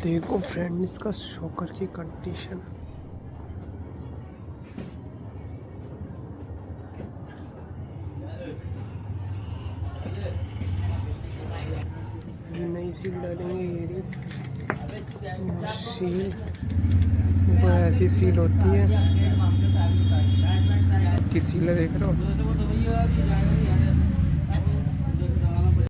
देखो फ्रेंड इसका शॉकर की कंडीशन। ये नई सील डालेंगे, ये रही सील। ऊपर ऐसी सील होती है कि सील देख रहे हो।